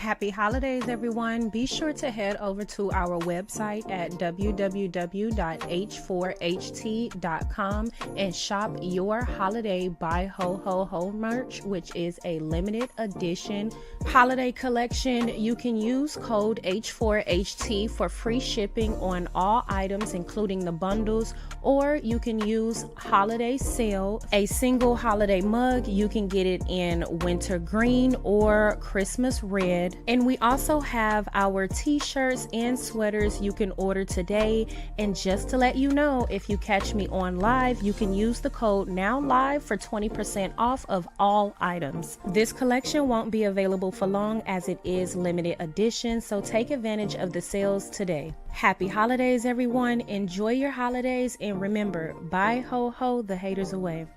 Happy holidays, everyone. Be sure to head over to our website at www.h4ht.com and shop your holiday Buy Ho Ho Ho merch, which is a limited edition holiday collection. You can use code H4HT for free shipping on all items, including the bundles, or you can use Holiday Sale, a single holiday mug. You can get it in winter green or Christmas red. And we also have our t-shirts and sweaters you can order today. And just to let you know, if you catch me on live, you can use the code NOWLIVE for 20% off of all items. This collection won't be available for long as it is limited edition, so take advantage of the sales today. Happy holidays, everyone. Enjoy your holidays, and remember, bye ho ho the haters away.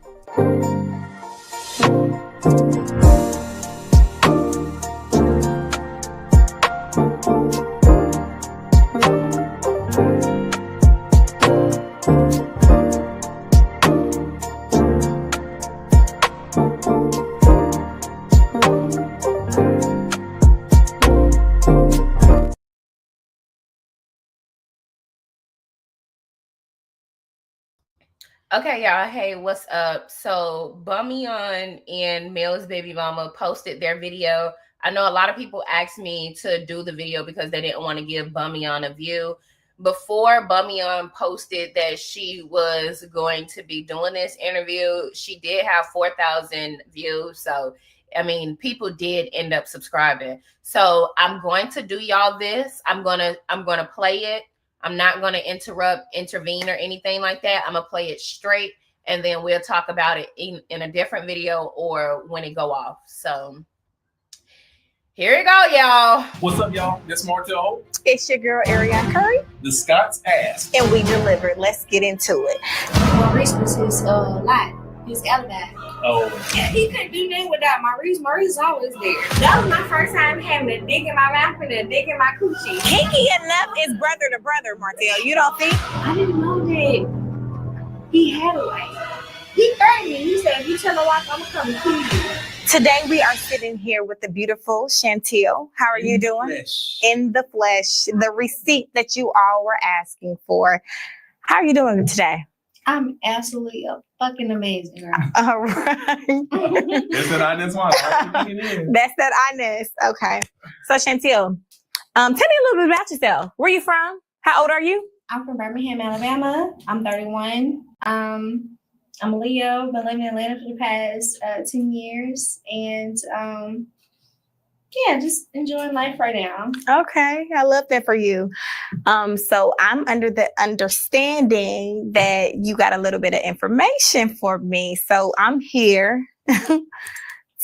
Okay, y'all. Hey, what's up? So Bummy-On and Mel's baby mama posted their video. I know a lot of people asked me to do the video because they didn't want to give Bummy-On a view. Before Bummy-On posted that she was going to be doing this interview, she did have 4,000 views. So, I mean, people did end up subscribing. So I'm going to do y'all this. I'm gonna play it. I'm not going to intervene or anything like that. I'm going to play it straight, and then we'll talk about it in a different video or when it go off. So here you go, y'all. What's up, y'all? It's Martell. It's your girl, Arionne Curry. The Scots asked. And we delivered. Let's get into it. Maurice was his lie. His alibi. Oh. Yeah, he couldn't do nothing without Maurice. Maurice is always there. That was my first time having a dick in my mouth and a dick in my coochie. Kinky enough is brother to brother, Martell. You don't think? I didn't know that he had a wife. He threatened me. He said, if you tell a wife, I'm going to come and kill you. Today we are sitting here with the beautiful Chantel. How are you doing? In the flesh. The receipt that you all were asking for. How are you doing today? I'm absolutely fucking amazing, girl. All right. That's that honest one. That's that honest. Okay. So Chantel, tell me a little bit about yourself. Where you from? How old are you? I'm from Birmingham, Alabama. I'm 31. I'm a Leo. Been living in Atlanta for the past 10 years. And yeah, just enjoying life right now. Okay. I love that for you. So I'm under the understanding that you got a little bit of information for me. So I'm here to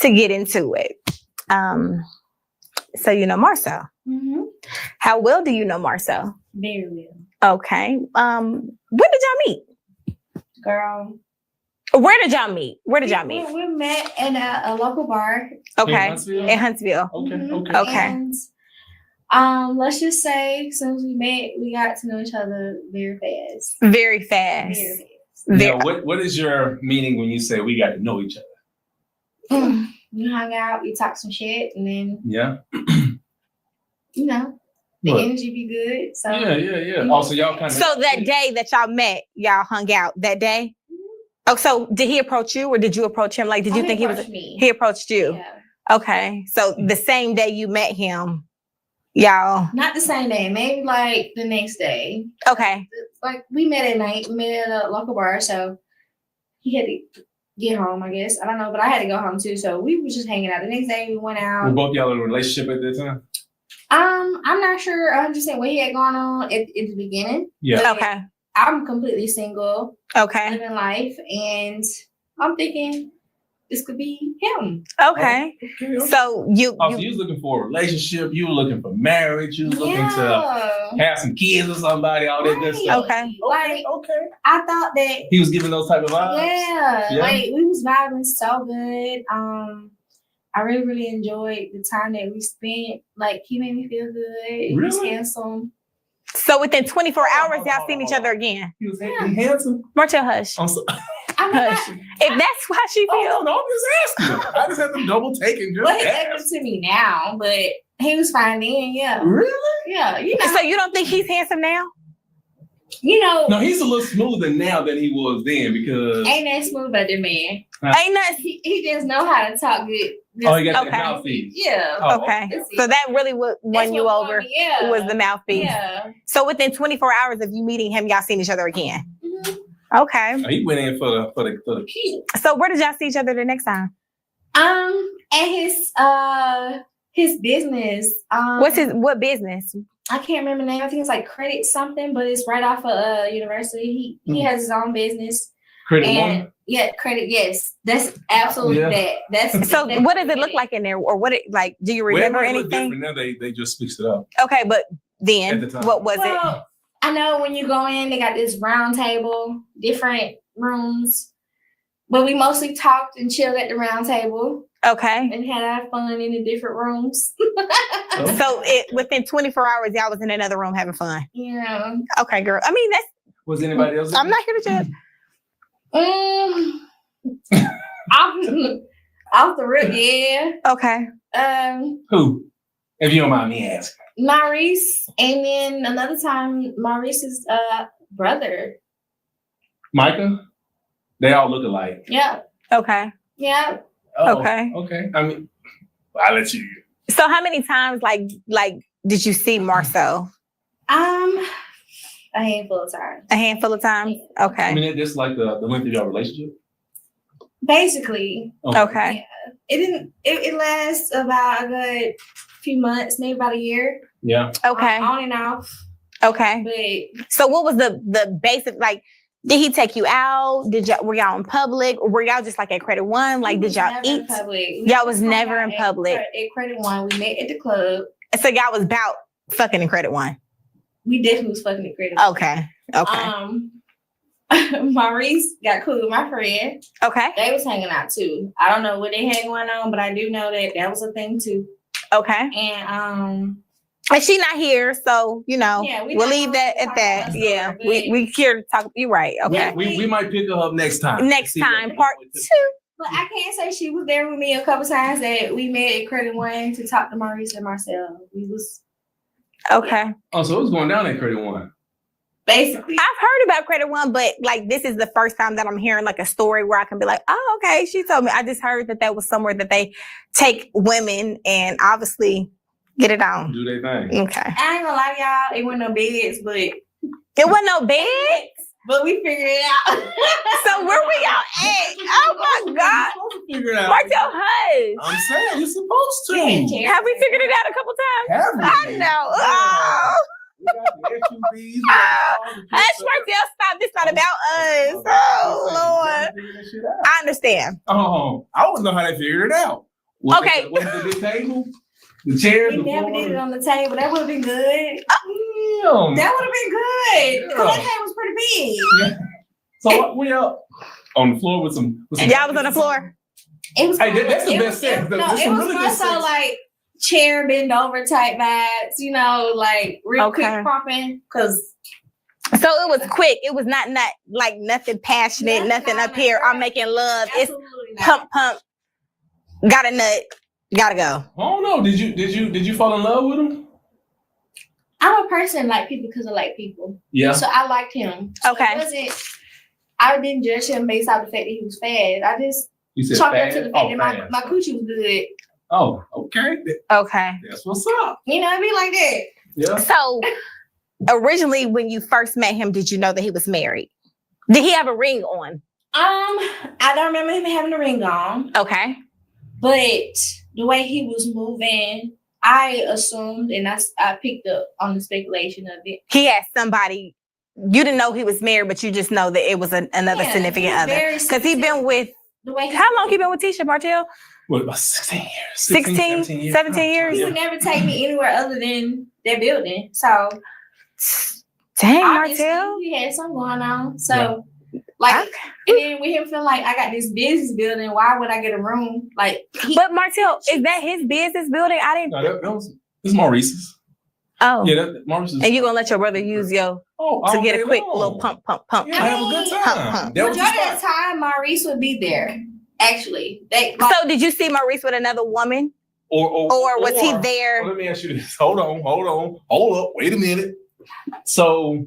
get into it. So you know Marcel. Mm-hmm. How well do you know Marcel? Very well. Okay. When did y'all meet? Girl. Where did y'all meet? We met in a local bar. Okay. In Huntsville. Okay. Mm-hmm. Okay. And, let's just say, as soon as we met, we got to know each other very fast. Very fast. Now, what is your meaning when you say we got to know each other? We hung out, we talked some shit, and then you know, the energy be good. So yeah. Also, y'all kind of. So that day that y'all met, y'all hung out that day. Oh, so did he approach you or did you approach him? Like, did you think he was? Me. He approached you. Yeah. Okay. So the same day you met him, y'all. Not the same day, maybe like the next day. Okay. Like we met at night. We met at a local bar, so he had to get home, I guess. I don't know, but I had to go home too. So we were just hanging out. The next day we went out. Were both y'all in a relationship at that time? I'm not sure 100% what he had going on at the beginning. Yeah. Okay. I'm completely single. Okay. Living life, and I'm thinking this could be him. Okay. So you was looking for a relationship. You were looking for marriage. You were looking to have some kids with somebody. All that good stuff. Okay. Like I thought that he was giving those type of vibes. Yeah. Like we was vibing so good. I really, really enjoyed the time that we spent. Like he made me feel good. He was handsome. So within 24 hours, y'all seen each other again. He was handsome. Martell, hush. I'm so. Hush. If that's how she feels. No, I'm just asking. I just have to double take and just Well, he's acting to me now, but He was fine then, yeah. Really? Yeah, you know. So you don't think he's handsome now? You know, No, he's a little smoother now than he was then because ain't that smooth about the man. Ain't nothing. He just know how to talk good. oh, he got Okay. that mouthpiece. Yeah. Oh, Okay. That's So it. that really won That's you what over. won me, yeah. Was the mouthpiece. Yeah. So within 24 hours of you meeting him, y'all seen each other again. Mhm. Okay. Oh, he went in for the key. So where did y'all see each other the next time? At his business. What business? I can't remember the name. I think it's like Credit something, but it's right off of university. He has his own business. Credit And one. yeah, Credit. Yes, that's absolutely Yeah. that. That's So that's what does it look like in there, or what? Do you remember Well, it might look anything? different now they just fixed it up. Okay, but then At the time. what was it? Well, I know when you go in, they got this round table, different rooms, but we mostly talked and chilled at the round table Okay. and had our fun in the different rooms. So within 24 hours, y'all was in another room having fun. Yeah. Okay, girl. I mean, Was anybody else? I'm not here to judge. Off the rip, yeah. Okay. Who? If you don't mind me asking. Maurice, and then another time, Maurice's brother. Micah? They all look alike. Yeah, Okay. yeah. Oh, Okay. Okay. I mean, I'll let you. So how many times, like, did you see Marcel? A handful of times. A handful of times. I Okay. mean, that's like the length of your relationship. Basically, Okay. it lasts about a good few months, maybe about a year. Yeah. Okay. On and off. Okay. But So what was the basic, like, did he take you out? Were y'all in public? Or were y'all just like at Credit One? Like, did y'all never in eat? public. Y'all was never in public. At Credit One, we met at the club. So y'all was about fucking in Credit One. We definitely was fucking at Credit One. Okay. Maurice got cool with my friend. Okay. They was hanging out too. I don't know what they had going on, but I do know that was a thing too. Okay. And And she not here, so Yeah, we'll leave that at that. about Yeah, her, but- we here to talk. You're right. Okay. We might pick her up next time. Next See time, what- part 2. but I can't say she was there with me a couple times that we met at Credit One to talk to Maurice and Marcel. We was Okay. Oh, so it was going down at Credit One. basically. I've heard about Credit One, but like this is the first time that I'm hearing like a story where I can be like, oh, okay, she told me. I just heard that was somewhere that they take women and obviously get it on. Do they thing. Okay. I ain't gonna lie to y'all, it wasn't no beds, but It wasn't no bed. we figured it out. So where we y'all at? Oh my God. Figure it out. Martell Hush. I'm saying you're supposed to. Have we figured it out a couple times? Have we? I know. Oh. We got the SUVs, we got all the good Hush, stuff. Martell, stop. This not about us. Oh, Lord. Figure that shit out. I understand. Oh, I want to know how they figured it out. Okay. Was it the big table? The chairs? We the never floor? did it on the table. That would have been good. Damn. That would have been good. Because that Yeah. table was pretty big. Yeah. So what, we out on the floor with some. Y'all was on the floor. It was Hey, that's the it best was- sex. No, That's it some was really more good so sex. like chair bend over type vibes, like real Okay. quick pumping. Cause So it was quick. It was not like nothing passionate, nothing up here. I'm making love. It's absolutely not. pump. Got a nut. Gotta go. I don't know. Did you fall in love with him? I'm a person like people because I like people. Yeah. So I liked him. So Okay. I didn't judge him based off the fact that he was fat. I just You said chalked up fast? to the fact Oh, that fast. my coochie was good. Oh, okay. Okay. That's what's up. You know, it'd be like that. Yeah. So originally, when you first met him, did you know that he was married? Did he have a ring on? I don't remember him having a ring on, Okay. but the way he was moving, I assumed and I picked up on the speculation of it. He had somebody. You didn't know he was married, but you just know that it was another Yeah, significant he was other. very Because he been with. The way How long he been with Tisha, Martell? What, about 16 years? 16, 17 years? He would never take me anywhere other than that building. So Dang, obviously Martell. he had something going on. So like, and then with him feeling like I got this business building, why would I get a room? Like, But Martell, is that his business building? I didn't. No, that was it's Maurice's. Oh. Yeah, that Maurice's. And you gonna let your brother use your all to get day a quick long. little pump. Yeah, have a good time. Pump. That was the majority of spot. the time, Maurice would be there. Actually, So did you see Maurice with another woman? Or was he there? Let me ask you this. Hold up. Wait a minute. So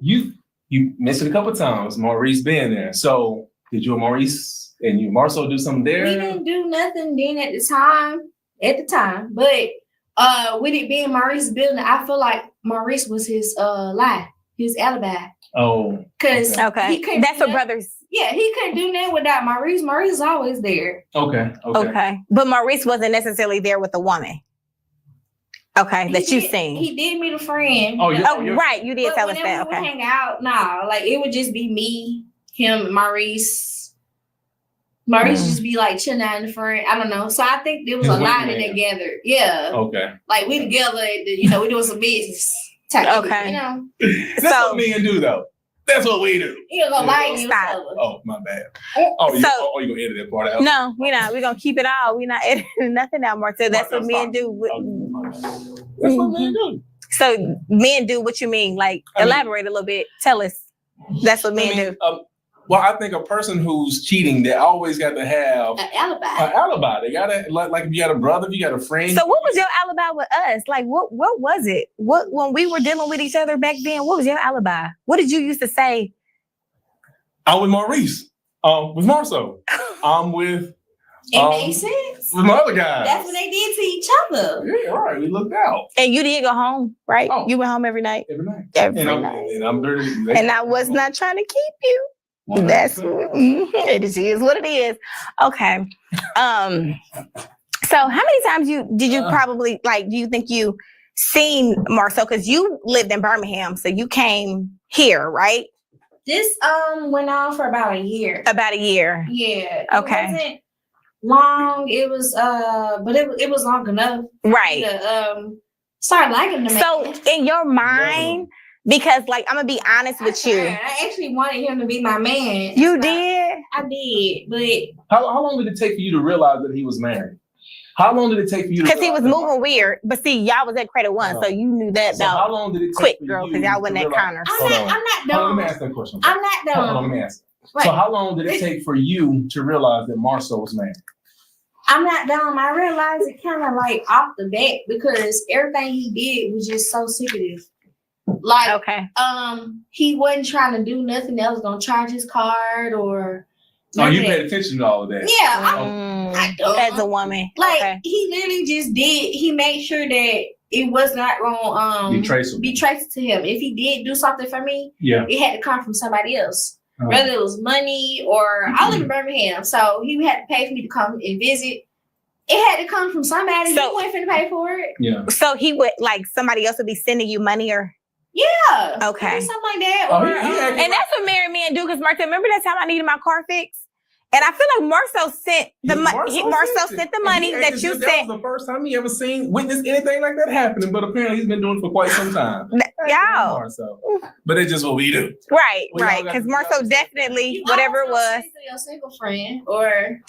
you mentioned a couple of times Maurice being there. So did you and Maurice and you Marcel do something there? We didn't do nothing then at the time. But with it being Maurice's building, I feel like Maurice was his his alibi. Oh. Because okay. That's what brothers. Yeah, he couldn't do that without Maurice. Maurice is always there. Okay. But Maurice wasn't necessarily there with the woman. Okay, that you've seen. He did meet a friend. Right. You did tell us that. Okay. Okay. We hang out. Nah, like it would just be me, him, and Maurice. Maurice just be like chilling out in the front. I don't know. So I think there was a lot in together. Yeah. Okay. Like we together, we doing some business. Okay. That's what men do though. That's what we do. You're gonna lie to stop. Oh, my bad. You gonna edit that part out? No, we're not. We're gonna keep it all. We're not editing nothing out, Marcel. That's what men do. That's what men do. So men do what you mean? Like elaborate a little bit. Tell us. That's what men do. Well, I think a person who's cheating, they always got to have an alibi. An alibi. They gotta like if you got a brother, if you got a friend. So what was your alibi with us? Like what was it? What when we were dealing with each other back then, what was your alibi? What did you used to say? I'm with Maurice. With Marcel. I'm with it made sense. With my other guys. That's what they did to each other. Yeah, right. We looked out. And you did go home, right? Oh. You went home every night? Every night. Every night. And I'm dirty. And I was not trying to keep you. That's it is what it is. Okay. So how many times did you probably do you think you seen Marcel? Because you lived in Birmingham, so you came here, right? This went on for about a year. About a year. Yeah. Okay. It wasn't long. It was but it was long enough. Right. To start liking the man. So in your mind. Because, I'm going to be honest with you. I actually wanted him to be my man. You did? I did, but... How long did it take for you to realize that he was married? How long did it take for you to Because he was moving weird. But see, y'all was at Credit One, so you knew that so how long did it take quick, for girl, you because y'all wasn't at Connors. I'm not done. Let me ask that question. I'm not done. Hold on, let me ask. Right. So how long did it take for you to realize that Marcel was married? I'm not done. I realized it kind of off the bat because everything he did was just so secretive. He wasn't trying to do nothing that was gonna charge his card or. Oh, you paid attention to all of that. Yeah, I as a woman, he literally just did. He made sure that it was not gonna be traceable to him. If he did do something for me, it had to come from somebody else, whether it was money or I live in Birmingham, so he had to pay for me to come and visit. It had to come from somebody. So, he wasn't finna pay for it. Yeah. So he would somebody else would be sending you money or. Yeah. Okay. Something like that. And that's what married men do. Because Martell, remember that time I needed my car fixed? And I feel like Marcel sent the money. Marcel sent the money that you sent. That was the first time he ever witnessed anything like that happening. But apparently he's been doing it for quite some time. But it's just what we do. Right. Because Marcel definitely, whatever it was. Your single friend or.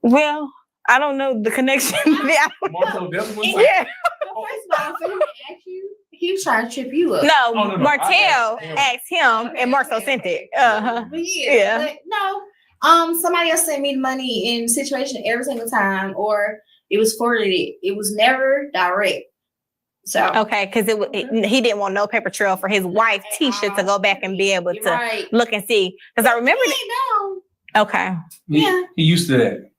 Well, I don't know the connection. Marcel definitely. Yeah. Well, first of all, for him to ask you, he was trying to trip you up. No. Martell asked him, and Marcel sent it. But no. Somebody else sent me the money in situation every single time, or it was forwarded. It was never direct. So okay, because he didn't want no paper trail for his wife Tisha to go back and be able to look and see. Because I remember Okay. He used to that.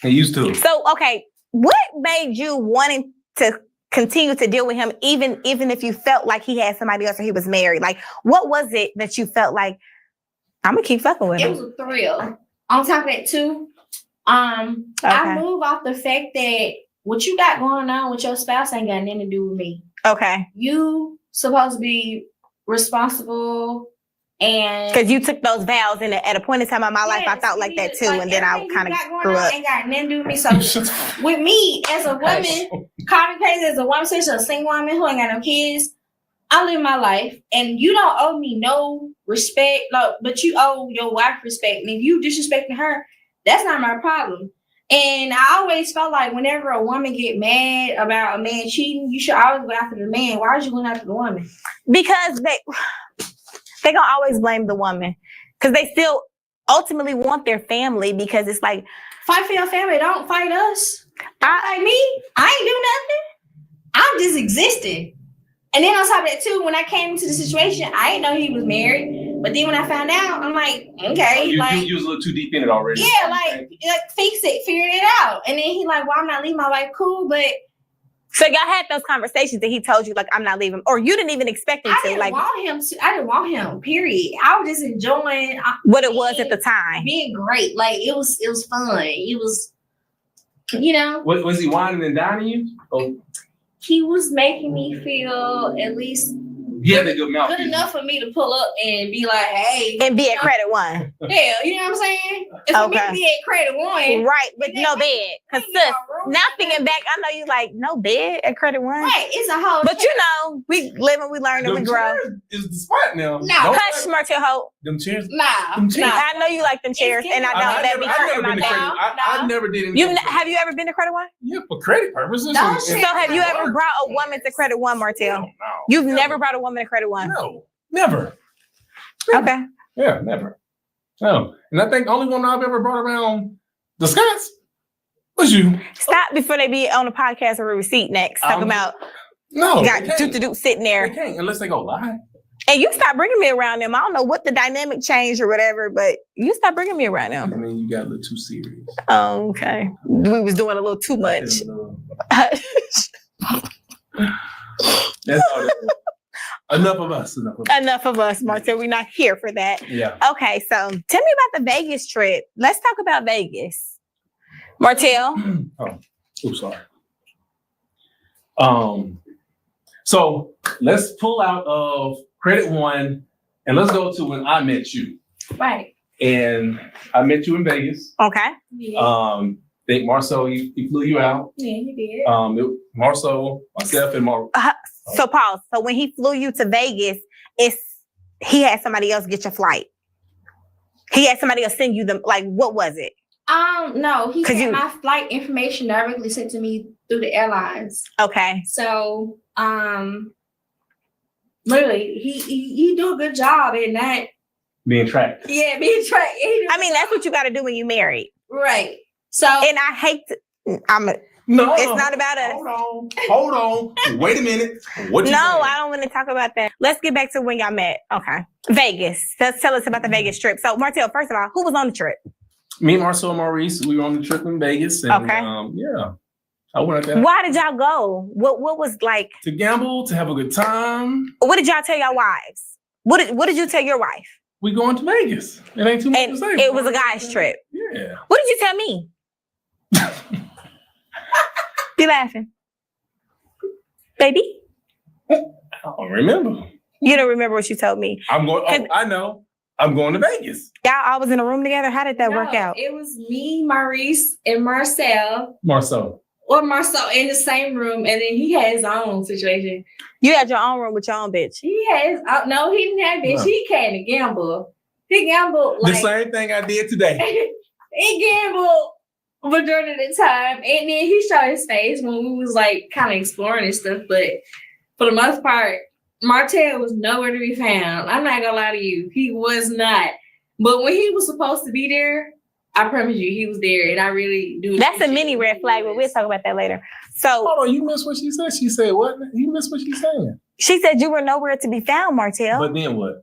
He used to. So okay, what made you wanting to continue to deal with him, even if you felt like he had somebody else or he was married? Like, what was it that you felt like I'm gonna keep fucking with him? It was a thrill. On top of that too, I move off the fact that what you got going on with your spouse ain't got nothing to do with me. Okay. You supposed to be responsible. And because you took those vows at a point in time in my life, I thought like that too, and then I kind of grew up. Ain't got nothing to do with me. So with me as a woman, call me crazy as a woman, especially a single woman who ain't got no kids, I live my life, and you don't owe me no respect, but you owe your wife respect. And if you disrespecting her, that's not my problem. And I always felt like whenever a woman get mad about a man cheating, you should always go after the man. Why are you going after the woman? Because they gonna always blame the woman because they still ultimately want their family, because it's like, fight for your family, don't fight us. Like me, I ain't do nothing. I'm just existing. And then on top of that too, when I came into the situation, I didn't know he was married. But then when I found out, I'm like, okay, You like was a little too deep in it already. yeah, like fix it, figure it out. And then he like, well, I'm not leaving my wife. Cool, but So y'all had those conversations and he told you like, I'm not leaving, or you didn't even expect him I to. didn't Like, want him to. I didn't want him. Period. I was just enjoying what it was at the time. being great. Like it was fun. It was, you know. Was he whining and dining you? Oh, He was making me feel at least yeah, the good mouth. good enough for me to pull up and be like, hey. And be at Credit One. Yeah, you know what I'm saying? If for me to be at Credit One. Right, with no bed. Because sis, now thinking back, I know you like, no bed at Credit One. Right, it's a whole But you know, we live and we learn and we grow. Is the spot now. No. Hush, Martell Hope. Them chairs. Nah. I know you like them chairs, and I know that be hurting my back. I never did anything. Have you ever been to Credit One? Yeah, for credit purposes. No, So have you ever brought a woman to Credit One, Martell? No. You've never brought a woman to Credit One? No, never. Okay. Yeah, never. No. And I think the only one I've ever brought around the Scots was you. Stop before they be on the podcast or a receipt next. Talking about No. got they can't. do sitting there. They can't unless they go lie. And you stop bringing me around them. I don't know what the dynamic changed or whatever, but you stop bringing me around them. I mean, you got a little too serious. Oh, okay. We was doing a little too much. That's all that is. Enough of us. Enough of us, Marcel. We're not here for that. Yeah. Okay, so tell me about the Vegas trip. Let's talk about Vegas. Martell. Sorry. So let's pull out of Credit One and let's go to when I met you. Right. And I met you in Vegas. Okay. Yeah. Think Marcel, he flew you out. Yeah, you did. Marcel, myself, and Mar. So pause. So when he flew you to Vegas, he had somebody else get your flight. He had somebody else send you them. Like, what was it? No, he had my flight information directly sent to me through the airlines. Okay. So, literally, he do a good job in that. Being tracked. Yeah, being tracked. I mean, that's what you got to do when you married. Right. So, and I hate to. No, it's not about us. Hold on. Wait a minute. What you saying? I don't want to talk about that. Let's get back to when y'all met. Okay. Vegas. Let's tell us about the Vegas trip. So, Martell, first of all, who was on the trip? Me, Marcel, and Maurice. We were on the trip in Vegas. And, okay. Yeah. I went out there. Why did y'all go? What was like? To gamble, to have a good time. What did y'all tell your wives? What did you tell your wife? We going to Vegas. It ain't too much to say. It was a guy's trip. Yeah. What did you tell me? You laughing, baby? I don't remember. You don't remember what you told me? I'm going. Oh, I know. I'm going to Vegas. Y'all all was in a room together. How did that work out? It was me, Maurice, and Marcel. Marcel in the same room, and then he had his own situation. You had your own room with your own bitch. He has. No, he didn't have bitch. No. He came to gamble. He gambled like the same thing I did today. He gambled majority of the time, and then he showed his face when we was like kind of exploring and stuff. But for the most part, Martell was nowhere to be found. I'm not gonna lie to you, he was not. But when he was supposed to be there, I promise you, he was there, and I really do. That's a mini red flag, but we'll talk about that later. So, hold on, you missed what she said. She said what? You missed what she said. She said you were nowhere to be found, Martell. But then what?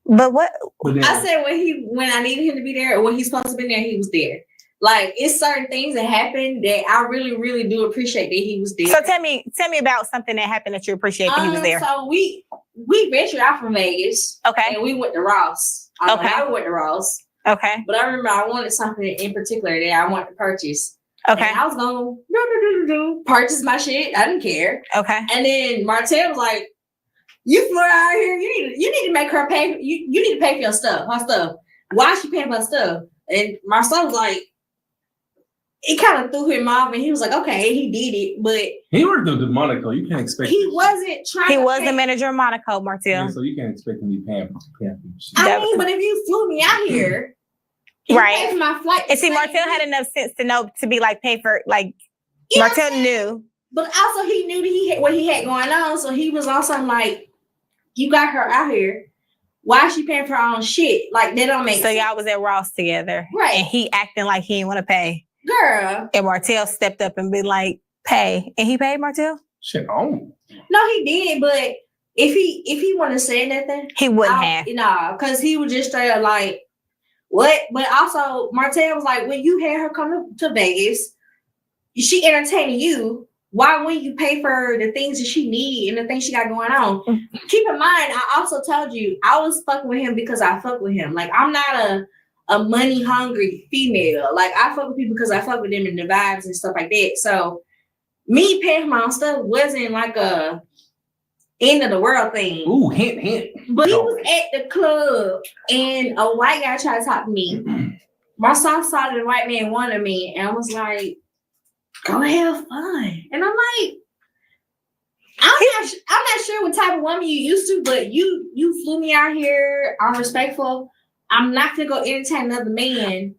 But what? I said when I needed him to be there, or when he's supposed to be there, he was there. Like, it's certain things that happened that I really, really do appreciate that he was there. So tell me about something that happened that you appreciate that he was there. So we ventured out from Vegas. Okay. And we went to Ross. I went to Ross. Okay. But I remember I wanted something in particular that I wanted to purchase. Okay. And I was going to purchase my shit. I didn't care. Okay. And then Martell was like, you flew out here. You need to make her pay. You need to pay for your stuff. Her stuff. Why is she paying for her stuff? And Marcel was like, it kind of threw him off, and he was like, okay, he did it, but he worked at Monaco. You can't expect he wasn't trying. He was the manager of Monaco, Martell. Yeah, so you can't expect him to be paying. I mean, but if you flew me out here, right? Paid for my flight. And see, Martell had enough sense to know to be like pay for like. Yeah, Martell knew, but also he knew that what he had going on, so he was also like, "You got her out here. Why is she paying for her own shit? Like, they don't make sense." So y'all was at Ross together, right? And he acting like he didn't want to pay. girl. And Martell stepped up and be like, pay. And he paid Martell? Shit, on. No, he did, but if he wanted to say nothing, He wouldn't have. Nah, because he was just straight up like, what? But also, Martell was like, when you had her come to Vegas, she entertaining you. Why wouldn't you pay for the things that she need and the things she got going on? Keep in mind, I also told you I was fucking with him because I fuck with him. Like, I'm not a money hungry female. Like, I fuck with people because I fuck with them and the vibes and stuff like that. So me paying for my own stuff wasn't like a end of the world thing. Ooh, hint. But he was at the club and a white guy tried to talk to me. Marcel saw that the white man wanted me, and I was like, go have fun. And I'm like, I'm not sure what type of woman you used to, but you flew me out here. I'm respectful. I'm not gonna go entertain another man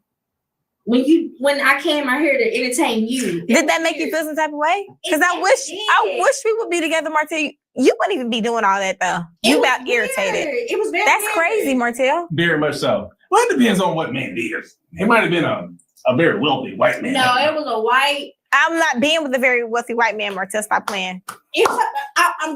when I came out here to entertain you. Did that make you feel some type of way? Because I wish we would be together, Martell. You wouldn't even be doing all that though. You about irritated. It was very That's weird. crazy, Martell. Very much so. Well, it depends on what man did. It might have been a very wealthy white man. No, it was a white. I'm not being with a very wealthy white man, Martell. Stop playing.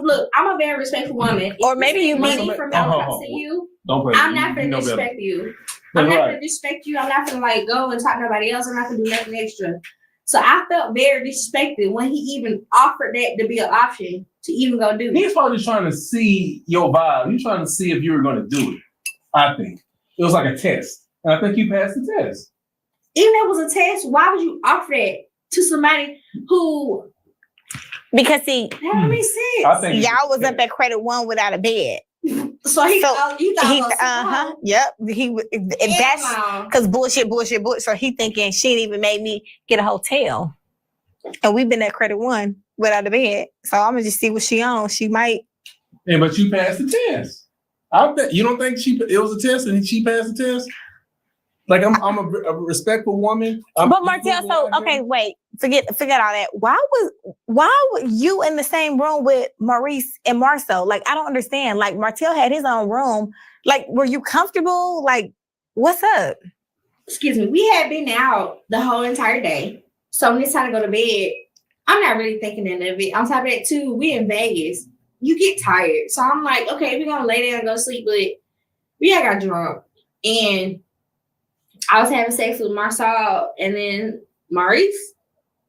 Look, I'm a very respectful woman. Or maybe you money mean- from me to you. Don't play. I'm not You gonna know better. disrespect you. That's I'm not right. gonna disrespect you. I'm not gonna like go and talk to nobody else. I'm not gonna do nothing extra. So I felt very disrespected when he even offered that to be an option to even go do it. He's probably trying to see your vibe. He's trying to see if you were going to do it. I think it was like a test, and I think you passed the test. Even if it was a test, why would you offer that to somebody who Because see, that don't make sense? I think y'all was up at Credit One without a bed. So he thought Yep. That's because bullshit. So he thinking she didn't even make me get a hotel. And we've been at Credit One without a bed. So I'm gonna just see what she on. She might. Yeah, but you passed the test. I bet you don't think it was a test and she passed the test. Like I'm a respectful woman. But Martell, so okay, wait, forget all that. Why were you in the same room with Maurice and Marcel? Like, I don't understand. Like, Martell had his own room. Like, were you comfortable? Like, what's up? Excuse me. We had been out the whole entire day. So when it's time to go to bed, I'm not really thinking of it. On top of that, too, we in Vegas. You get tired. So I'm like, okay, we're gonna lay down and go sleep, but we all got drunk. And I was having sex with Marcel and then Maurice.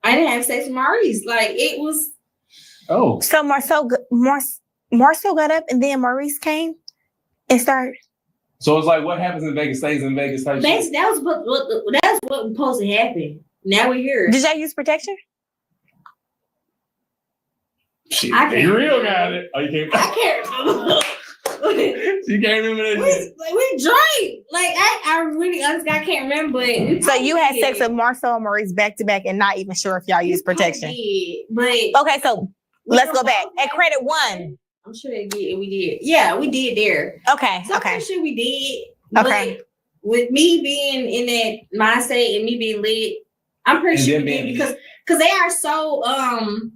I didn't have sex with Maurice. Like, it was. Oh. So Marcel got up and then Maurice came and started. So it's like what happens in Vegas stays in Vegas type shit. That's what was supposed to happen. Now we're here. Did y'all use protection? Shit, I can't you real remember. got it. Oh, you can't. I can't remember. You can't remember that. we drank. Like, I really honestly I can't remember. But So you had sex with Marcel and Maurice back to back and not even sure if y'all used protection. But Okay, so let's go back. At Credit One. I'm sure they did. We did. Yeah, we did there. Okay, So I'm okay. pretty sure we did. Okay. But with me being in that mindset and me being lit, I'm pretty And sure then we did being- because they are so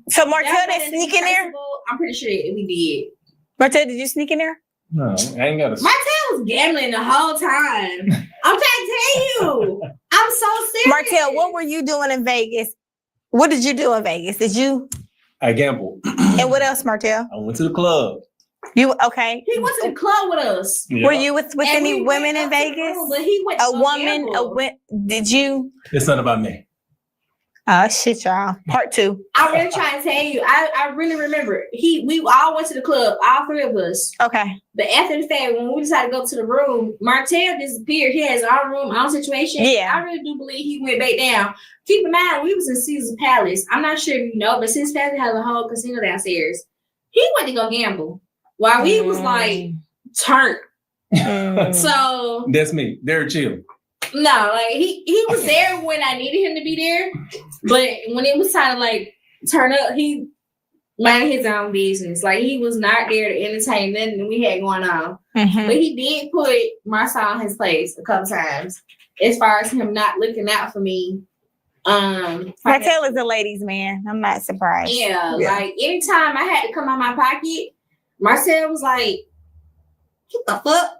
So Martell, they're did sneak in there? principle. I'm pretty sure we did. Martell, did you sneak in there? No, I ain't got a. Martell was gambling the whole time. I'm trying to tell you. I'm so serious. Martell, what were you doing in Vegas? What did you do in Vegas? Did you? I gambled. And what else, Martell? I went to the club. You okay? He went to the club with us. Yeah. Were you with And any we women went in up to the Vegas? room, but he went to A go woman? gamble. Did you? It's not about me. Oh shit, y'all. Part 2. I'm really trying to tell you. I really remember. We all went to the club, all three of us. Okay. But after the fact, when we decided to go to the room, Martell disappeared. He has our room, our situation. Yeah. I really do believe he went back down. Keep in mind, we was in Caesar Palace. I'm not sure if you know, but Caesar Palace has a whole casino downstairs. He went to go gamble while we was like turned. So That's me. They're chill. no, like he was there when I needed him to be there, but when it was time to like turn up, he minded his own business. Like he was not there to entertain nothing we had going on. Mhm. But he did put Marcel in his place a couple times, as far as him not looking out for me. Martell is a ladies' man. I'm not surprised. Yeah, like anytime I had to come out my pocket, Marcel was like, "What the fuck?"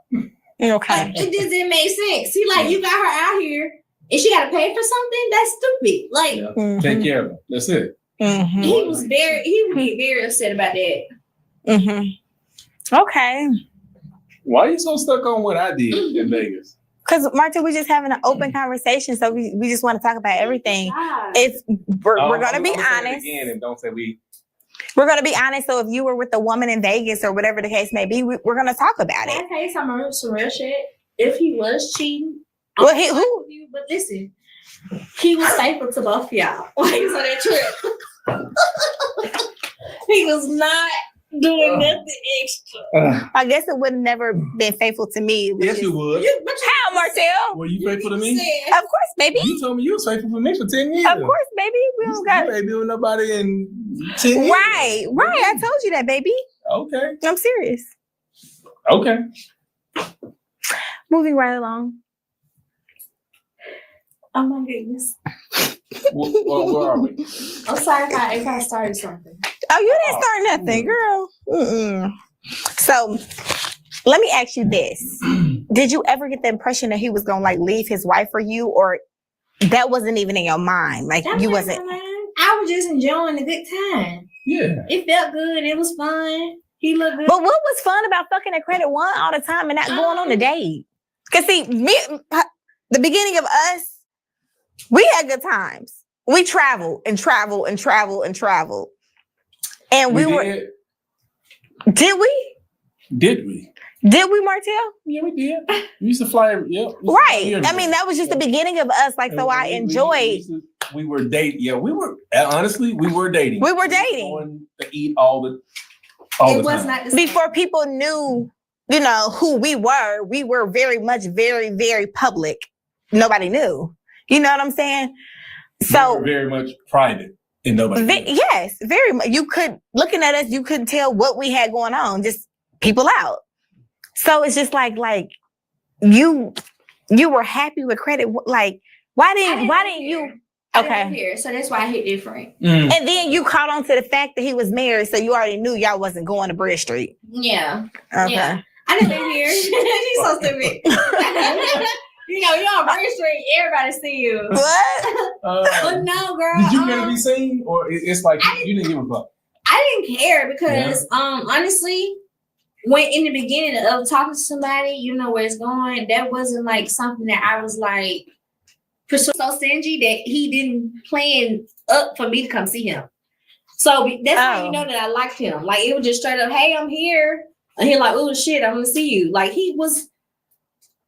Okay. Like, it just didn't make sense. He like, you got her out here, and she got to pay for something, that's stupid. Like, Yeah. Take care of it. That's it. he would get very upset about that. Okay. Why are you so stuck on what I did in Vegas? Because Martell, we're just having an open conversation, so we just want to talk about everything. If we're gonna be honest, again, and don't say we. We're gonna be honest. So if you were with a woman in Vegas or whatever the case may be, we're gonna talk about it. Okay, some real shit. If he was cheating, Well, who? But listen, he was faithful to both of y'all while he was on that trip. He was not doing nothing extra. I guess it would have never been faithful to me. Yes, you would. How, Marcel? Were you faithful to me? Of course, baby. You told me you was faithful for me for 10 years. Of course, baby. We don't got You ain't been with nobody in 10 years. right. I told you that, baby. Okay. I'm serious. Okay. Moving right along. Oh my goodness. Where are we? I'm sorry if I started something. Oh, you didn't start nothing, girl. Mm-mm. So, let me ask you this: did you ever get the impression that he was gonna like leave his wife for you, or that wasn't even in your mind? Like That you wasn't wasn't. mine. I was just enjoying a good time. Yeah. It felt good. It was fun. He looked good. But what was fun about fucking at Credit One all the time and not going on a date? Cause see, the beginning of us, we had good times. We traveled and traveled and traveled and traveled. And we were. Did we? Did we? Did we, Martell? Yeah, we did. We used to fly. Right. I mean, that was just the beginning of us. Like, so I enjoyed. We were dating. Yeah, we were. Honestly, we were dating. We were dating. Going to eat all the was time. not the same. Before people knew, who we were very much, very, very public. Nobody knew. You know what I'm saying? So we were very much private. And nobody. Yes, very much. You could, looking at us, you couldn't tell what we had going on. Just people out. So it's just like you were happy with Credit. Like, why didn't you? I didn't hear, so that's why I hit different. Mm. And then you caught on to the fact that he was married, so you already knew y'all wasn't going to Bridge Street. Yeah. Okay. Yeah. I didn't live here. She's so stupid. You're on Bridge Street, everybody see you. What? But no, girl. Did you care to be seen, or it's like you didn't give a fuck? I didn't care because, honestly, when in the beginning of talking to somebody, you know where it's going. That wasn't like something that I was like so stingy that he didn't plan up for me to come see him. So that's how you know that I liked him. Like it was just straight up, hey, I'm here, and he like, oh shit, I'm gonna see you. Like he was.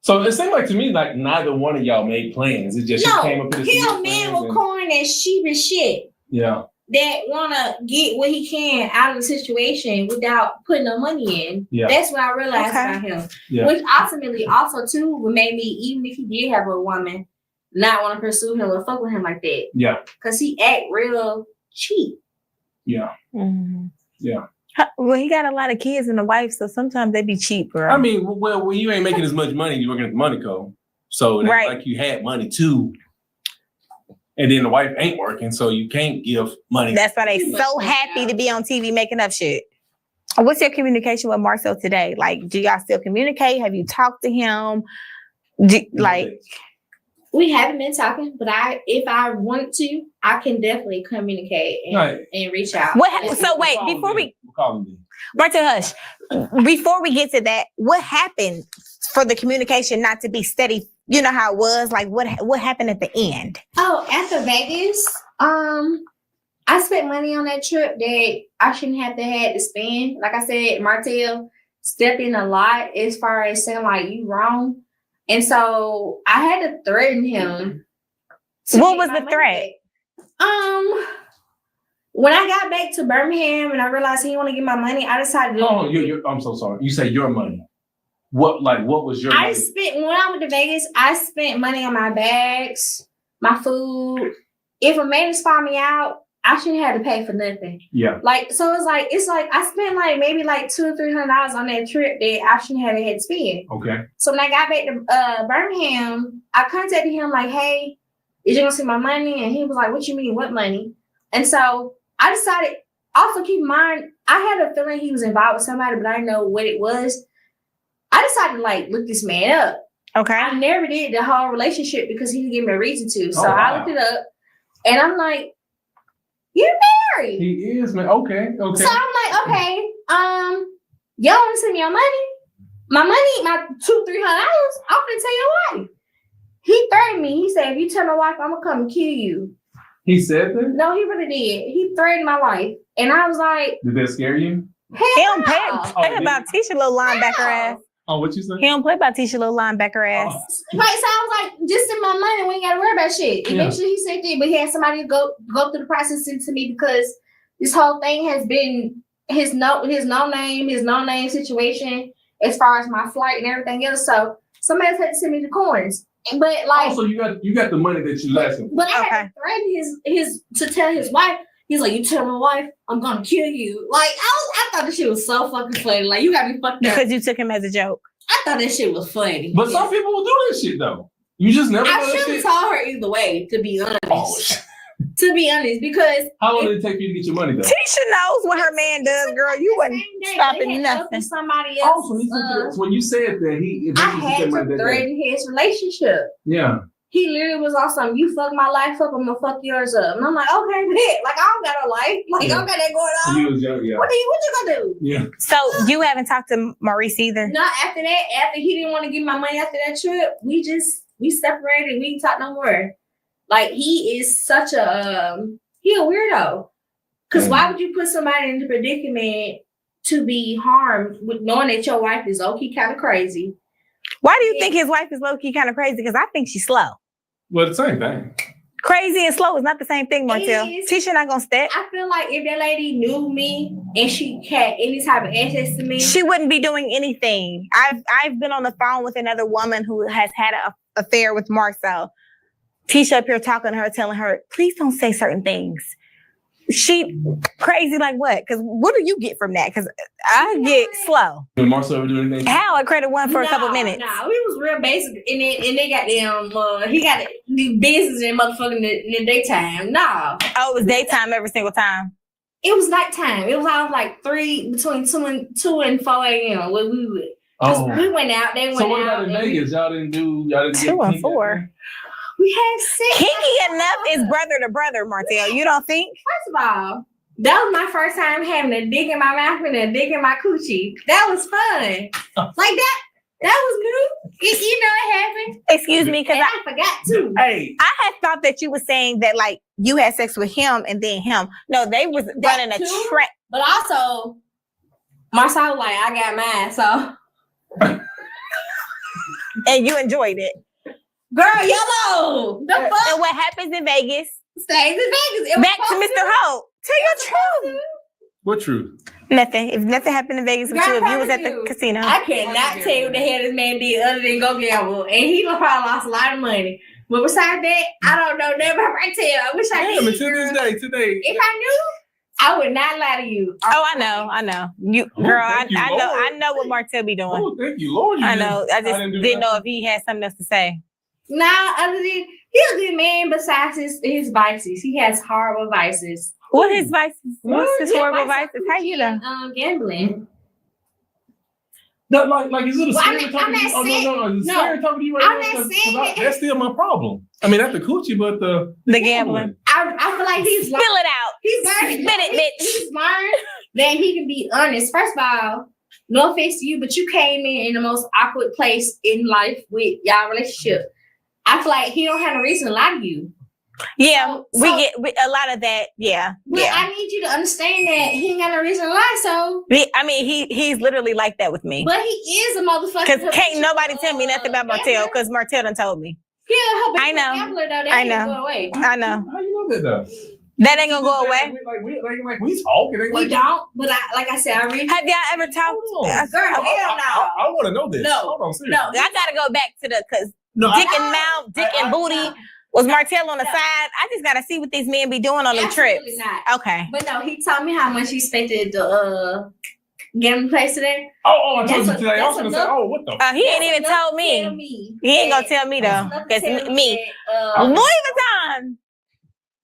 So it seemed like to me like neither one of y'all made plans. It just came up with him men with corn and sheep and shit. Yeah. That wanna get what he can out of the situation without putting no money in. Yeah. That's what I realized about him. Yeah. Which ultimately also too would make me, even if he did have a woman, not want to pursue him or fuck with him like that. Yeah. Cause he act real cheap. Yeah. Mm-hmm. Yeah. Well, he got a lot of kids and a wife, so sometimes they be cheap, girl. I mean, well, when you ain't making as much money, you're working at the money co. So it's like you had money too. And then the wife ain't working, so you can't give money. That's why they so happy to be on TV making up shit. What's your communication with Marcel today? Like, do y'all still communicate? Have you talked to him? We haven't been talking, but if I want to, I can definitely communicate and reach out. So wait, before we Martell, hush. Before we get to that, what happened for the communication not to be steady? You know how it was? Like what happened at the end? Oh, after Vegas, I spent money on that trip that I shouldn't have had to spend. Like I said, Martell stepped in a lot as far as saying like you wrong. And so I had to threaten him. What was the threat? When I got back to Birmingham and I realized he didn't want to get my money, I decided to. Oh, I'm so sorry. You say your money. What was your money? When I went to Vegas, I spent money on my bags, my food. If a man spot me out, I shouldn't have to pay for nothing. Yeah. So it's like I spent like maybe like $200 or $300 on that trip that I shouldn't have had to spend. Okay. So when I got back to Birmingham, I contacted him like, hey, is you gonna see my money? And he was like, what you mean, what money? And so I decided, also keep in mind, I had a feeling he was involved with somebody, but I didn't know what it was. I decided to like look this man up. Okay. I never did the whole relationship because he didn't give me a reason to. So Oh, I wow. looked it up, and I'm like, "You're married." He is, man. Okay. So I'm like, "Okay, y'all want to send me your money? My money, my $200-300. I'm gonna tell your wife." He threatened me. He said, "If you tell my wife, I'm gonna come and kill you." He said that? No, he really did. He threatened my life, and I was like, Did that scare you? "Hell He don't play no." about Tisha little linebacker ass. Oh, what you said? He don't play about Tisha little linebacker ass. Right, so I was like, just send my money. We ain't gotta worry about shit. Eventually, he said that, but he had somebody go through the process into me because this whole thing has been his no name situation as far as my flight and everything else. So somebody else had to send me the coins. But like, Also, you got the money that you left him. but I had to threaten his to tell his wife. He's like, "You tell my wife, I'm gonna kill you." Like, I thought this shit was so fucking funny. Like, you got me fucked up. Because you took him as a joke. I thought that shit was funny. But some people will do that shit though. You just never I know that should have shit. told her either way, to be honest. Oh, shit. To be honest, because How long did it take for you to get your money though? Tisha knows what her man does, girl. You wasn't stopping nothing. Somebody else. Also, when you said that I had to threaten his relationship. Yeah. He literally was on something. "You fuck my life up, I'm gonna fuck yours up." And I'm like, "Okay, bet." Like, I don't got a life. Like, I don't got that going on. You was young, yeah. What you gonna do? Yeah. So you haven't talked to Maurice either? No, after that, after he didn't want to give my money after that trip, we separated. We didn't talk no more. Like, he is such a he a weirdo. Because why would you put somebody in the predicament to be harmed with knowing that your wife is low-key kind of crazy? Why do you think his wife is low-key kind of crazy? Because I think she's slow. Well, the same thing. Crazy and slow is not the same thing, Martell. It is. Tisha not gonna step. I feel like if that lady knew me and she had any type of access to me, She wouldn't be doing anything. I've been on the phone with another woman who has had an affair with Marcel. Tisha up here talking to her, telling her, "Please don't say certain things." She crazy like what? Because what do you get from that? Because I get slow. Did Marcel ever do anything? How I credit one for a couple minutes. No, we was real basic, and they got them. He got to do business in motherfucking in the daytime. No, Oh, it was daytime every single time. it was nighttime. It was all like between 2 and 4 a.m. Where we would. Oh. We went out. They went So what out. about in Vegas? Y'all didn't get 2 and kinky? 4. We had sex. Kinky enough is brother to brother, Martell. You don't think? First of all, that was my first time having a dick in my mouth and a dick in my coochie. That was fun. Like that was new. It happened. Excuse me, because And I forgot too. Hey. I had thought that you were saying that like you had sex with him and then him. No, they was running a too? track. But also, Marcel was like, "I got mine." So, And you enjoyed it. girl, yellow. The And fuck what happens in Vegas? stays in Vegas. It was Back to supposed Mr. Holt. Tell your truth. What truth? Nothing. If nothing happened in Vegas with Girl, you, if you was at promise the you. casino. I cannot tell you what the hell this man did other than go gamble. And he probably lost a lot of money. But besides that, I don't know nothing about Martell. I wish I Damn, did. until this day, today. If I knew, I would not lie to you. Oh, I know. You, Oh, girl, thank you, I know. Lord. I know what Martell be doing. Oh, thank you, Lord. I know. I just didn't do didn't know nothing. if he had something else to say. Nah, other than he's a good man besides his vices. He has horrible vices. What his vices? What's his His horrible vices vices? How you know? Gambling. No, like is it a Well, I'm stereotype? not Oh saying- no, is it no, stereotype you right I'm now? not 'Cause saying that- that's still my problem. I mean, not the coochie, but the gambling. I feel like he's Spill it out. He's learning. Spit it, bitch. He's learned that he can be honest. First of all, no offense to you, but you came in the most awkward place in life with y'all relationship. I feel like he don't have a reason to lie to you. Yeah, So- we get a lot of that. Yeah, But yeah. I need you to understand that he ain't got no reason to lie. So, I mean, he's literally like that with me. but he is a motherfucker. Because can't nobody tell me nothing about Martell. Because Martell done told me. Yeah, I know. Gambler, though, that I ain't know. Go away. I know. How you know that though? That ain't gonna go away. Like we talking. Ain't We like, don't. But like I said, I read. Have y'all ever talked? Hold on. Girl, hell no. I want to know this. No. Hold on, seriously. No. I gotta go back to because No, dick and mouth, dick and booty was Martell on the side. I just gotta see what these men be doing on them trips. Absolutely not. Okay. But no, he told me how much he spent at the gambling place today. I told you That's today. I was that's gonna say, enough. oh, what the? He ain't even told Tell me. me. He ain't gonna tell me though. That's enough to Because tell me. that, Louis Vuitton.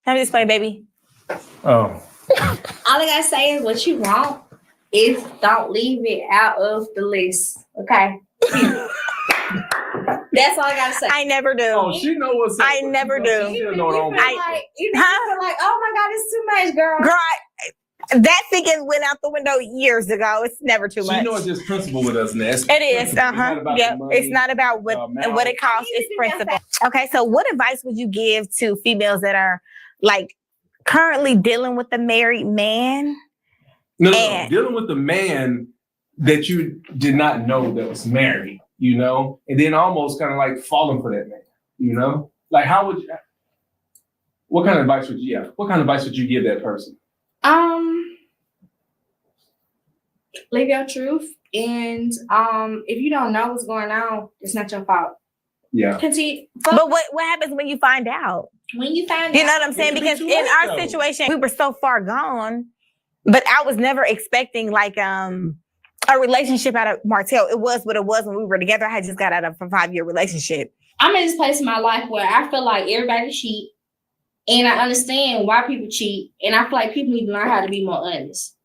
I'm just playing, baby. Oh, all I gotta say is what you want is don't leave it out of the list. Okay. That's That's all I gotta say. I never do. Oh, she know what's up. I never do. She know what I'm Even you feel like, oh my God, it's too much, girl. That thinking went out the window years ago. It's never too much. She know it's just principle with us, Ness. It is. Yep. It's not about what it costs. It's principle. Okay. So, what advice would you give to females that are like currently dealing with a married man? No, dealing with the man that you did not know that was married, you know, and then almost kind of like falling for that man, you know, like what kind of advice would you have? What kind of advice would you give that person? Live your truth, and if you don't know what's going on, it's not your fault. Yeah. Continue. But what happens when you find out? When you find You out, know what I'm saying? Because in our situation, we were so far gone, but I was never expecting like a relationship out of Martell. It was what it was when we were together. I had just got out of a 5-year relationship. I'm in this place in my life where I feel like everybody cheat, and I understand why people cheat, and I feel like people need to learn how to be more honest.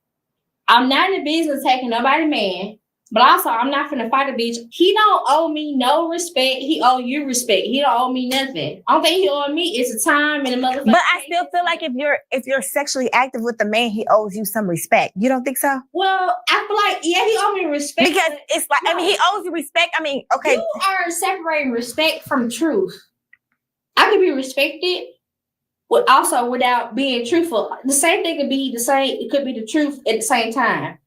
I'm not in the business of taking nobody man, but also I'm not finna fight a bitch. He don't owe me no respect. He owe you respect. He don't owe me nothing. Only thing he owe me is the time and the motherfucker. But I still feel like if you're sexually active with a man, he owes you some respect. You don't think so? Well, I feel like, yeah, he owe me respect. Because it's like, no. I mean, he owes you respect. I mean, okay. You are separating respect from truth. I can be respected, but also without being truthful. The same thing could be the same. It could be the truth at the same time.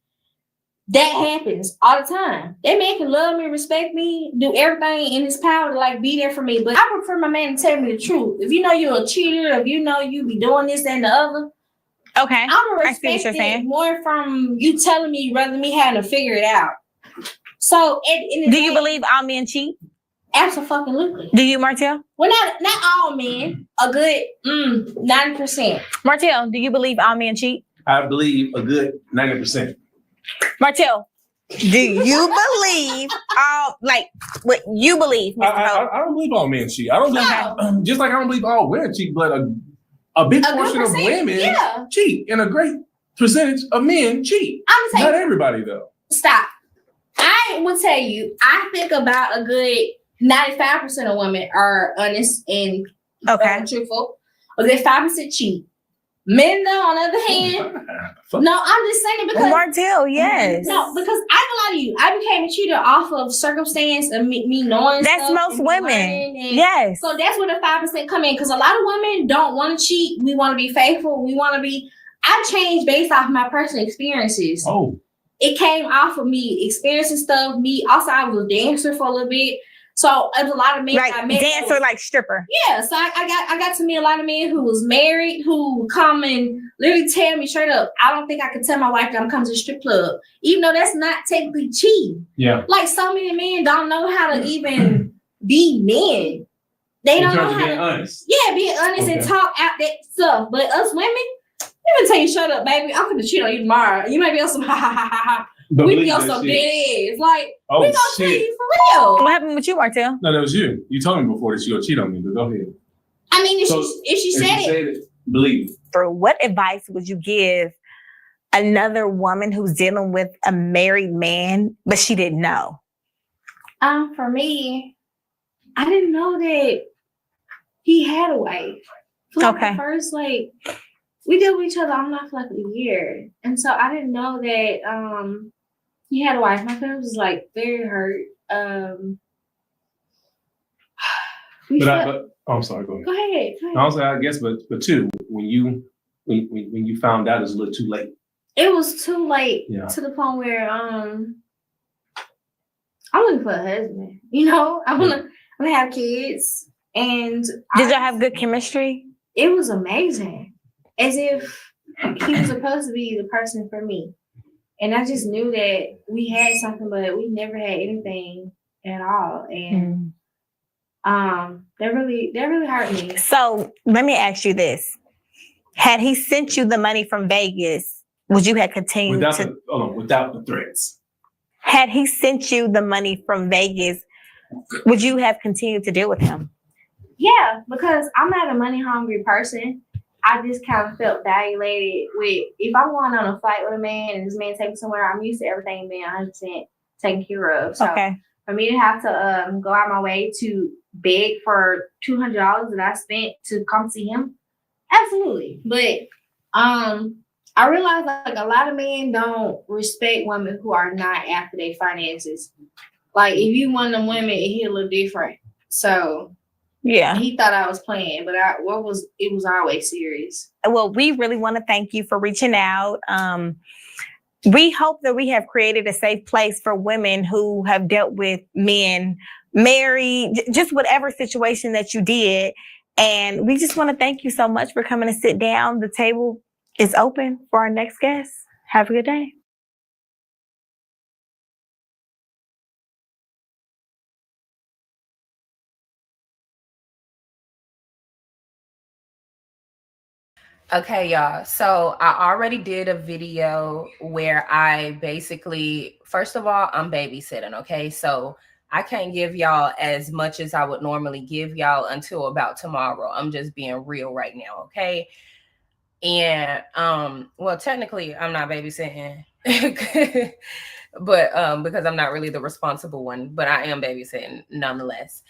That happens all the time. That man can love me, respect me, do everything in his power to like be there for me. But I prefer my man to tell me the truth. If you know you're a cheater, if you know you be doing this and the other, okay, I'm gonna respect it more from you telling me rather than me having to figure it out. So, do you believe all men cheat? Absolutely. Do you, Martell? Well, not all men. A good 90%. Martell, do you believe all men cheat? I believe a good 90%. Martell, do you believe what you believe, Mr. I don't believe all men cheat. I don't believe, just like I don't believe all women cheat, but a big portion of women cheat, and a great percentage of men cheat. I'm gonna not everybody though. Stop. I will tell you, I think about a good 95% of women are honest and truthful. A good 5% cheat. Men, though, on the other hand, no, I'm just saying it because Martell, yes. No, because I can lie to you. I became a cheater off of circumstance and me knowing. That's most women. Yes. So that's where the 5% come in, because a lot of women don't want to cheat. We want to be faithful. We want to be. I changed based off my personal experiences. Oh. It came off of me experiencing stuff. Also, I was a dancer for a little bit. So there's a lot of men like I met. Dancer, like stripper. Yeah. So I got to meet a lot of men who was married, who would come and literally tell me straight up, I don't think I could tell my wife that I'm coming to the strip club. Even though that's not technically cheating. Yeah. Like so many men don't know how to even be men. They don't know how to be honest. Yeah, be honest and talk out that stuff. But us women, let me tell you, shut up, baby. I'm gonna cheat on you tomorrow. You might be on some ha ha ha ha ha. We be on some dead ass. Like, we gonna cheat you for real. What happened with you, Martell? No, that was you. You told me before that she gonna cheat on me, but go ahead. I mean, if she said it, believe it. For what advice would you give another woman who's dealing with a married man, but she didn't know? For me, I didn't know that he had a wife. Okay. First, like, we deal with each other almost like a year. And so I didn't know that he had a wife. My parents was like very hurt. I'm sorry, go ahead. Go ahead. Also, I guess, but too, when you found out, it's a little too late. It was too late to the point where I'm looking for a husband. You know, I wanna have kids. And did y'all have good chemistry? It was amazing. As if he was supposed to be the person for me. And I just knew that we had something, but we never had anything at all. And that really hurt me. So let me ask you this. Had he sent you the money from Vegas, would you have continued without the threats? Had he sent you the money from Vegas, would you have continued to deal with him? Yeah, because I'm not a money hungry person. I just kind of felt violated with, if I'm going on a flight with a man and this man takes me somewhere, I'm used to everything being 100% taken care of. So for me to have to go out my way to beg for $200 that I spent to come see him, absolutely. But I realize like a lot of men don't respect women who are not after their finances. Like if you want them women, he a little different. So Yeah. he thought I was playing, but it was always serious. Well, we really want to thank you for reaching out. We hope that we have created a safe place for women who have dealt with men, married, just whatever situation that you did. And we just want to thank you so much for coming to sit down. The table is open for our next guest. Have a good day. Okay, y'all. So I already did a video where I basically, first of all, I'm babysitting. Okay. So I can't give y'all as much as I would normally give y'all until about tomorrow. I'm just being real right now. Okay. And, well, technically I'm not babysitting, but, because I'm not really the responsible one, but I am babysitting nonetheless.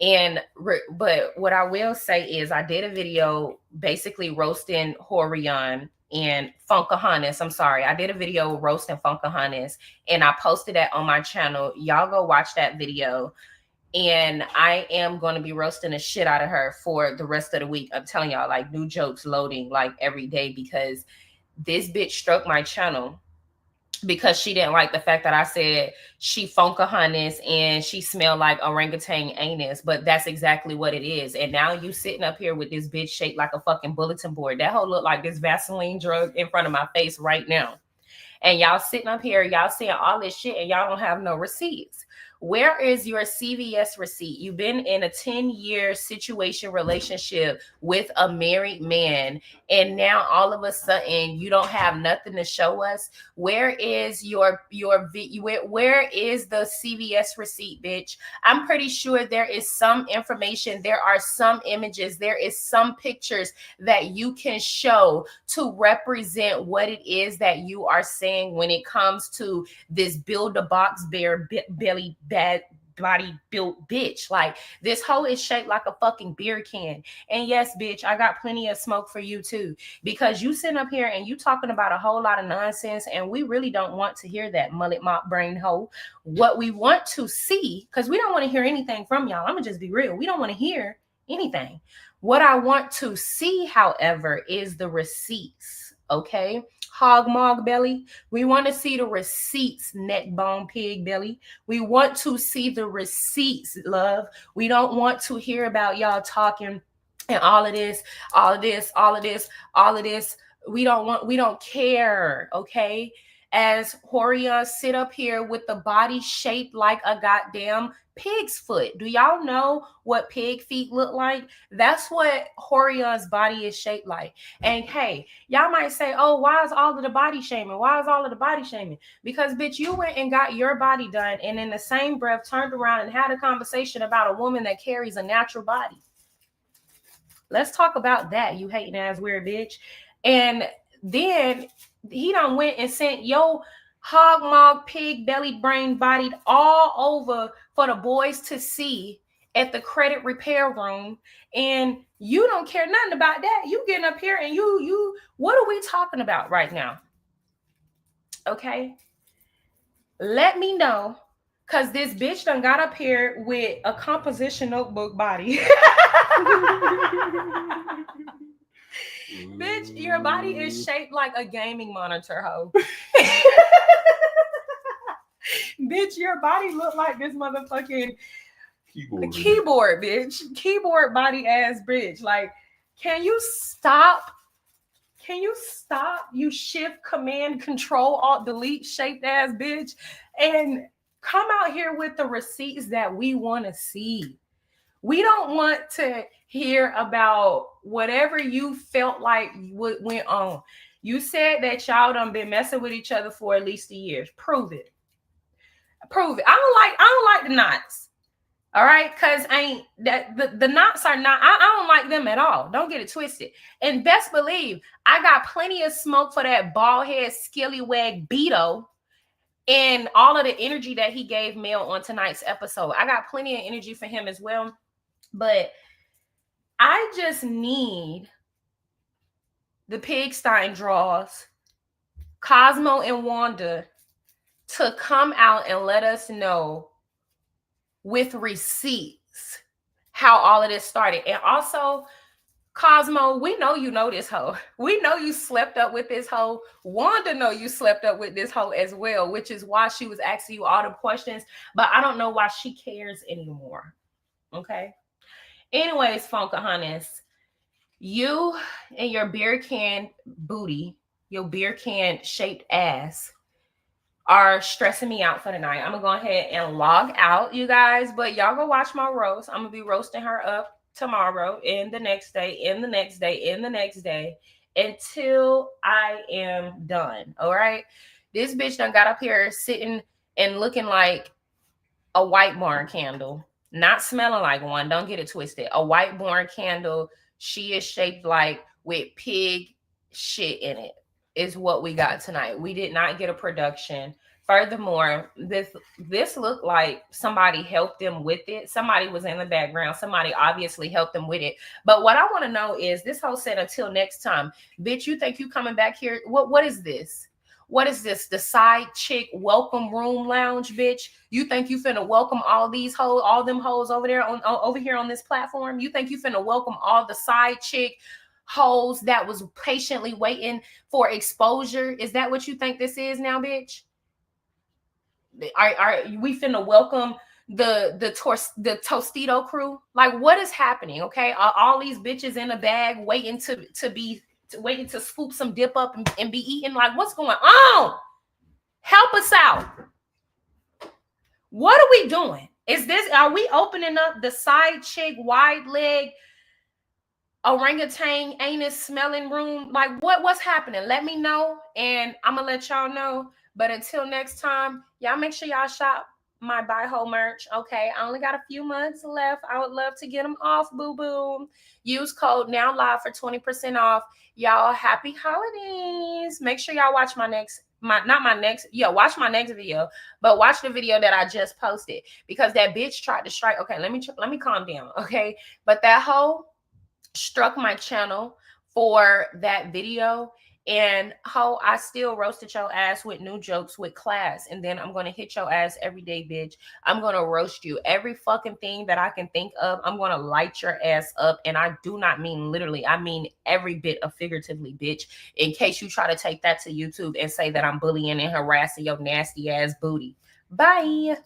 But what I will say is I did a video basically roasting Arionne and Funkahonest. I'm sorry. I did a video roasting Funkahonest and I posted that on my channel. Y'all go watch that video. And I am going to be roasting the shit out of her for the rest of the week. I'm telling y'all, like, new jokes loading like every day because this bitch struck my channel because she didn't like the fact that I said she Funkahonest and she smelled like orangutan anus, but that's exactly what it is. And now you sitting up here with this bitch shaped like a fucking bulletin board. That whole look like this Vaseline drug in front of my face right now. And y'all sitting up here, y'all saying all this shit and y'all don't have no receipts. Where is your CVS receipt? You've been in a 10-year situation relationship with a married man, and now all of a sudden you don't have nothing to show us. Where is where is the CVS receipt, bitch? I'm pretty sure there is some information, there are some images, there is some pictures that you can show to represent what it is that you are saying when it comes to this build a box bear belly bad body built bitch. Like, this hoe is shaped like a fucking beer can. And yes, bitch, I got plenty of smoke for you too, because you sitting up here and you talking about a whole lot of nonsense, and we really don't want to hear that mullet mop brain hoe. What we want to see, because we don't want to hear anything from y'all, I'm gonna just be real, we don't want to hear anything. What I want to see, however, is the receipts. Okay, hog mog belly. We want to see the receipts, neck bone pig belly. We want to see the receipts, love. We don't want to hear about y'all talking and all of this, all of this, all of this, all of this. We don't care, okay? As Arionne sit up here with the body shaped like a goddamn pig's foot. Do y'all know what pig feet look like? That's what Arionne's body is shaped like. And hey, y'all might say, oh, why is all of the body shaming? Why is all of the body shaming? Because, bitch, you went and got your body done and in the same breath turned around and had a conversation about a woman that carries a natural body. Let's talk about that, you hating ass weird bitch. And then he done went and sent yo hog mog pig belly brain bodied all over for the boys to see at the credit repair room, and you don't care nothing about that. You getting up here and you what are we talking about right now? Okay, let me know, because this bitch done got up here with a composition notebook body. Bitch, your body is shaped like a gaming monitor, ho. Bitch, your body look like this motherfucking keyboard, bitch. Keyboard body ass bitch. Like, can you stop? Can you stop? You shift, command, control, alt, delete shaped ass bitch, and come out here with the receipts that we want to see. We don't want to hear about whatever you felt like went on. You said that y'all done been messing with each other for at least a year. Prove it. Prove it. I don't like the knots. All right, because the knots are not, I don't like them at all. Don't get it twisted. And best believe I got plenty of smoke for that bald head skillywag Beto and all of the energy that he gave Mel on tonight's episode. I got plenty of energy for him as well. But I just need the Pigstein draws, Cosmo and Wanda, to come out and let us know with receipts how all of this started. And also, Cosmo, we know you know this hoe. We know you slept up with this hoe. Wanda know you slept up with this hoe as well, which is why she was asking you all the questions. But I don't know why she cares anymore. Okay? Anyways, Funkahoney's, you and your beer can booty, your beer can shaped ass, are stressing me out for the night. I'm gonna go ahead and log out, you guys, but y'all go watch my roast. I'm gonna be roasting her up tomorrow and the next day and the next day and the next day until I am done. All right. This bitch done got up here sitting and looking like a white barn candle, not smelling like one. Don't get it twisted. A white barn candle. She is shaped like with pig shit in it is what we got tonight. We did not get a production. Furthermore, this looked like somebody helped them with it. Somebody was in the background. Somebody obviously helped them with it. But what I want to know is, this whole said, until next time, bitch, you think you coming back here? What is this? What is this? The side chick welcome room lounge, bitch? You think you finna welcome all these hoes, all them hoes over there over here on this platform? You think you finna welcome all the side chick hoes that was patiently waiting for exposure? Is that what you think this is now, bitch? Are we finna welcome the Tostito crew? Like, what is happening? Okay, are all these bitches in a bag waiting to scoop some dip up and be eaten? Like, what's going on? Help us out. What are we doing? Are we opening up the side chick wide leg orangutan anus smelling room? Like, what's happening? Let me know, and I'm gonna let y'all know. But until next time, y'all make sure y'all shop my Buy Ho merch. Okay, I only got a few months left. I would love to get them off, boo boo. Use code NOWLIVE for 20% off. Y'all, happy holidays. Make sure y'all watch watch my next video, but watch the video that I just posted, because that bitch tried to strike. Okay, let me calm down. Okay, but that hoe struck my channel for that video. And how I still roasted your ass with new jokes with class. And then I'm going to hit your ass every day, bitch. I'm going to roast you. Every fucking thing that I can think of, I'm going to light your ass up. And I do not mean literally. I mean every bit of figuratively, bitch. In case you try to take that to YouTube and say that I'm bullying and harassing your nasty ass booty. Bye.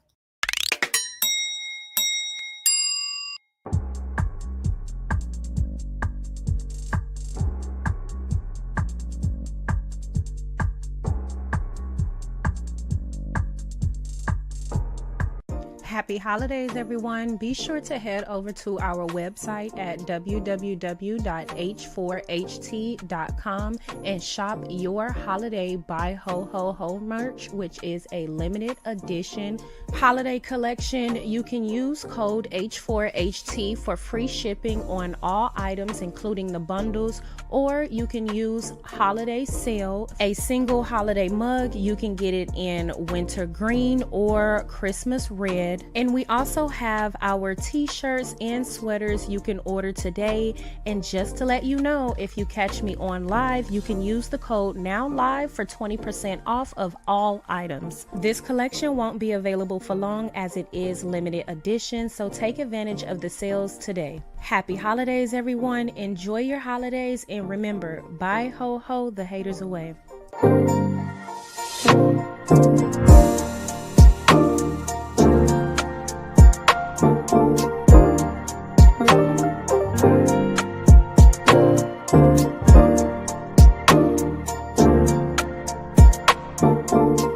Happy holidays, everyone. Be sure to head over to our website at www.h4ht.com and shop your holiday Buy Ho Ho Ho merch, which is a limited edition holiday collection. You can use code H4HT for free shipping on all items, including the bundles, or you can use holiday sale, a single holiday mug. You can get it in winter green or Christmas red. And we also have our t-shirts and sweaters you can order today. And just to let you know, if you catch me on live, you can use the code NOWLIVE for 20% off of all items. This collection won't be available for long as it is limited edition, so take advantage of the sales today. Happy holidays, everyone. Enjoy your holidays, and remember, bye ho ho the haters away. Thank you.